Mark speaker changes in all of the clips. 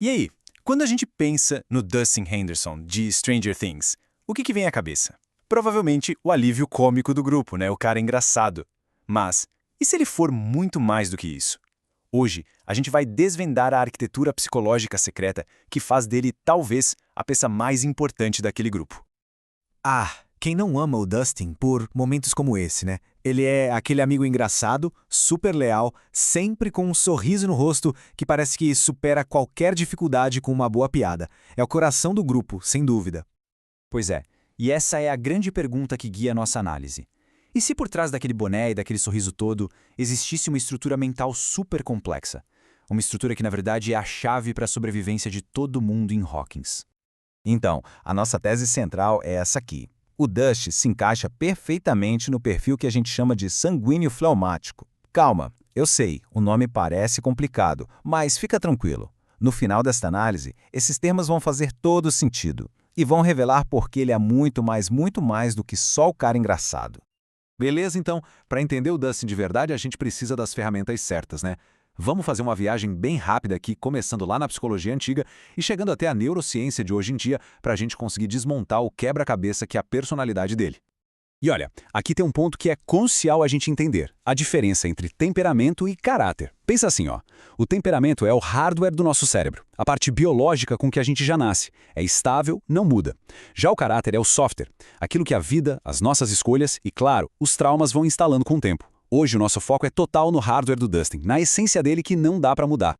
Speaker 1: E aí, quando a gente pensa no Dustin Henderson de Stranger Things, o que vem à cabeça? Provavelmente o alívio cômico do grupo, né? O cara engraçado. Mas, e se ele for muito mais do que isso? Hoje, a gente vai desvendar a arquitetura psicológica secreta que faz dele, talvez, a peça mais importante daquele grupo.
Speaker 2: Ah, quem não ama o Dustin por momentos como esse, né? Ele é aquele amigo engraçado, super leal, sempre com um sorriso no rosto que parece que supera qualquer dificuldade com uma boa piada. É o coração do grupo, sem dúvida.
Speaker 1: Pois é, e essa é a grande pergunta que guia a nossa análise. E se por trás daquele boné e daquele sorriso todo existisse uma estrutura mental super complexa? Uma estrutura que, na verdade, é a chave para a sobrevivência de todo mundo em Hawkins.
Speaker 3: Então, a nossa tese central é essa aqui. O Dust se encaixa perfeitamente no perfil que a gente chama de sanguíneo fleumático. Calma, eu sei, o nome parece complicado, mas fica tranquilo. No final desta análise, esses termos vão fazer todo sentido e vão revelar por que ele é muito mais do que só o cara engraçado.
Speaker 4: Beleza, então, para entender o Dustin de verdade, a gente precisa das ferramentas certas, né? Vamos fazer uma viagem bem rápida aqui, começando lá na psicologia antiga e chegando até a neurociência de hoje em dia, para a gente conseguir desmontar o quebra-cabeça que é a personalidade dele. E olha, aqui tem um ponto que é crucial a gente entender, a diferença entre temperamento e caráter. Pensa assim, ó, o temperamento é o hardware do nosso cérebro, a parte biológica com que a gente já nasce. É estável, não muda. Já o caráter é o software, aquilo que a vida, as nossas escolhas e, claro, os traumas vão instalando com o tempo. Hoje o nosso foco é total no hardware do Dustin, na essência dele que não dá para mudar.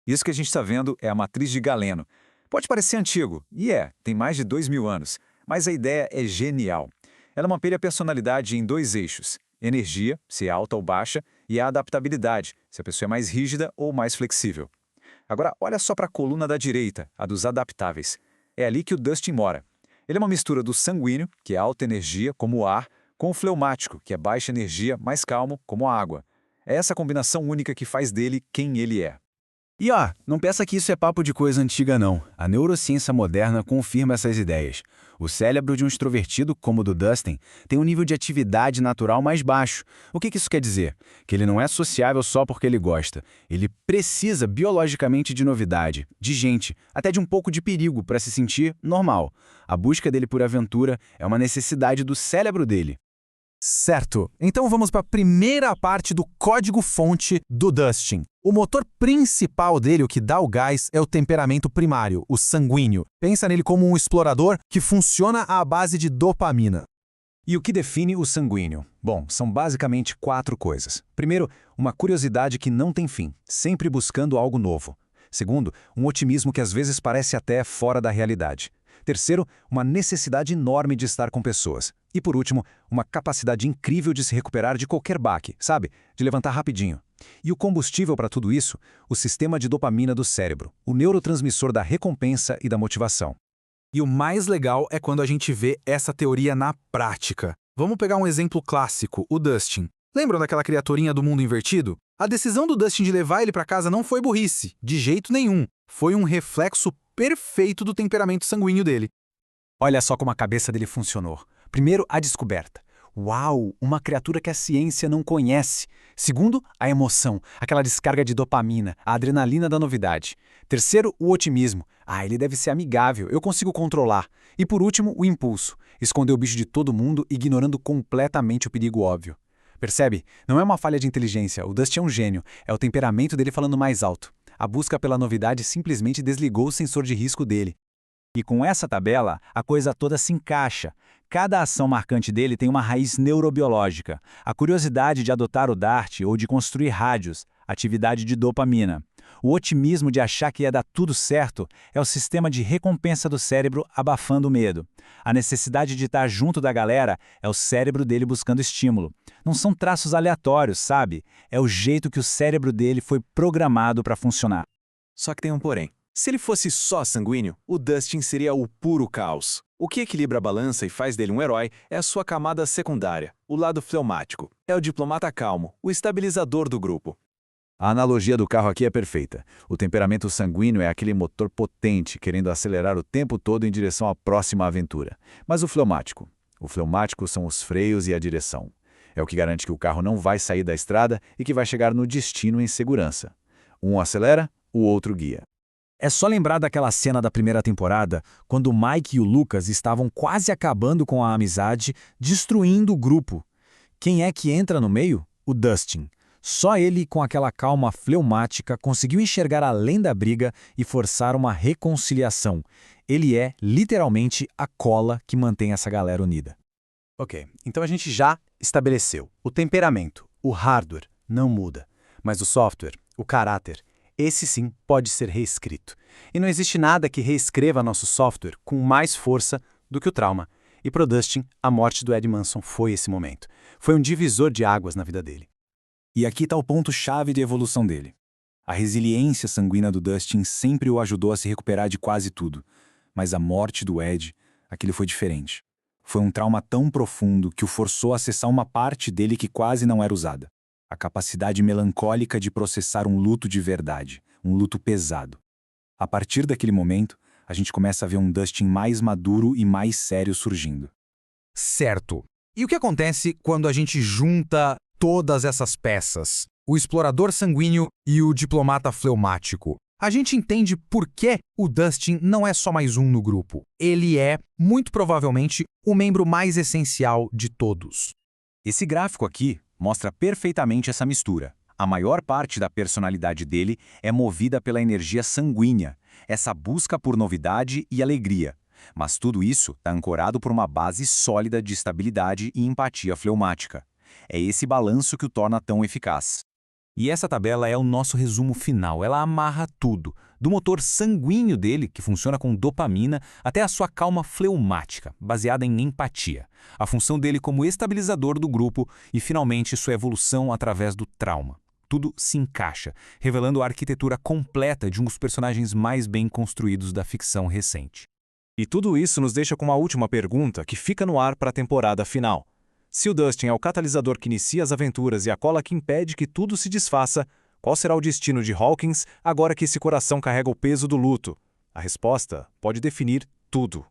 Speaker 5: Isso que a gente está vendo é a matriz de Galeno. Pode parecer antigo, e tem mais de 2000 anos, mas a ideia é genial. Ela mapeia a personalidade em dois eixos: energia, se é alta ou baixa, e a adaptabilidade, se a pessoa é mais rígida ou mais flexível. Agora, olha só para a coluna da direita, a dos adaptáveis. É ali que o Dustin mora. Ele é uma mistura do sanguíneo, que é alta energia, como o ar, com o fleumático, que é baixa energia, mais calmo, como a água. É essa combinação única que faz dele quem ele é.
Speaker 2: E não pensa que isso é papo de coisa antiga não. A neurociência moderna confirma essas ideias. O cérebro de um extrovertido, como o do Dustin, tem um nível de atividade natural mais baixo. O que isso quer dizer? Que ele não é sociável só porque ele gosta. Ele precisa biologicamente de novidade, de gente, até de um pouco de perigo para se sentir normal. A busca dele por aventura é uma necessidade do cérebro dele. Certo, então vamos para a primeira parte do código-fonte do Dustin. O motor principal dele, o que dá o gás, é o temperamento primário, o sanguíneo. Pensa nele como um explorador que funciona à base de dopamina.
Speaker 1: E o que define o sanguíneo? Bom, são basicamente 4 coisas. Primeiro, uma curiosidade que não tem fim, sempre buscando algo novo. Segundo, um otimismo que às vezes parece até fora da realidade. Terceiro, uma necessidade enorme de estar com pessoas. E por último, uma capacidade incrível de se recuperar de qualquer baque, sabe? De levantar rapidinho. E o combustível para tudo isso? O sistema de dopamina do cérebro, o neurotransmissor da recompensa e da motivação.
Speaker 6: E o mais legal é quando a gente vê essa teoria na prática. Vamos pegar um exemplo clássico, o Dustin. Lembram daquela criaturinha do mundo invertido? A decisão do Dustin de levar ele para casa não foi burrice, de jeito nenhum. Foi um reflexo perfeito do temperamento sanguíneo dele.
Speaker 1: Olha só como a cabeça dele funcionou. Primeiro, a descoberta. Uau, uma criatura que a ciência não conhece. Segundo, a emoção, aquela descarga de dopamina, a adrenalina da novidade. Terceiro, o otimismo. Ele deve ser amigável, eu consigo controlar. E por último, o impulso. Esconder o bicho de todo mundo, ignorando completamente o perigo óbvio. Percebe? Não é uma falha de inteligência, o Dustin é um gênio. É o temperamento dele falando mais alto. A busca pela novidade simplesmente desligou o sensor de risco dele. E com essa tabela, a coisa toda se encaixa. Cada ação marcante dele tem uma raiz neurobiológica. A curiosidade de adotar o Dart ou de construir rádios, atividade de dopamina. O otimismo de achar que ia dar tudo certo é o sistema de recompensa do cérebro abafando o medo. A necessidade de estar junto da galera é o cérebro dele buscando estímulo. Não são traços aleatórios, sabe? É o jeito que o cérebro dele foi programado para funcionar.
Speaker 4: Só que tem um porém. Se ele fosse só sanguíneo, o Dustin seria o puro caos. O que equilibra a balança e faz dele um herói é a sua camada secundária, o lado fleumático. É o diplomata calmo, o estabilizador do grupo.
Speaker 3: A analogia do carro aqui é perfeita. O temperamento sanguíneo é aquele motor potente, querendo acelerar o tempo todo em direção à próxima aventura. Mas o fleumático? O fleumático são os freios e a direção. É o que garante que o carro não vai sair da estrada e que vai chegar no destino em segurança. Um acelera, o outro guia.
Speaker 1: É só lembrar daquela cena da primeira temporada, quando o Mike e o Lucas estavam quase acabando com a amizade, destruindo o grupo. Quem é que entra no meio? O Dustin. Só ele, com aquela calma fleumática, conseguiu enxergar além da briga e forçar uma reconciliação. Ele é, literalmente, a cola que mantém essa galera unida.
Speaker 2: Ok, então a gente já estabeleceu. O temperamento, o hardware, não muda. Mas o software, o caráter, esse sim pode ser reescrito. E não existe nada que reescreva nosso software com mais força do que o trauma. E pro Dustin, a morte do Ed Manson foi esse momento. Foi um divisor de águas na vida dele.
Speaker 3: E aqui está o ponto-chave de evolução dele. A resiliência sanguínea do Dustin sempre o ajudou a se recuperar de quase tudo. Mas a morte do Ed, aquilo foi diferente. Foi um trauma tão profundo que o forçou a acessar uma parte dele que quase não era usada. A capacidade melancólica de processar um luto de verdade, um luto pesado. A partir daquele momento, a gente começa a ver um Dustin mais maduro e mais sério surgindo.
Speaker 6: Certo. E o que acontece quando a gente junta todas essas peças? O explorador sanguíneo e o diplomata fleumático. A gente entende por que o Dustin não é só mais um no grupo. Ele é, muito provavelmente, o membro mais essencial de todos.
Speaker 3: Esse gráfico aqui mostra perfeitamente essa mistura. A maior parte da personalidade dele é movida pela energia sanguínea, essa busca por novidade e alegria. Mas tudo isso está ancorado por uma base sólida de estabilidade e empatia fleumática. É esse balanço que o torna tão eficaz. E essa tabela é o nosso resumo final. Ela amarra tudo, do motor sanguíneo dele, que funciona com dopamina, até a sua calma fleumática, baseada em empatia. A função dele como estabilizador do grupo e, finalmente, sua evolução através do trauma. Tudo se encaixa, revelando a arquitetura completa de um dos personagens mais bem construídos da ficção recente.
Speaker 4: E tudo isso nos deixa com uma última pergunta que fica no ar para a temporada final. Se o Dustin é o catalisador que inicia as aventuras e a cola que impede que tudo se desfaça, qual será o destino de Hawkins agora que esse coração carrega o peso do luto? A resposta pode definir tudo.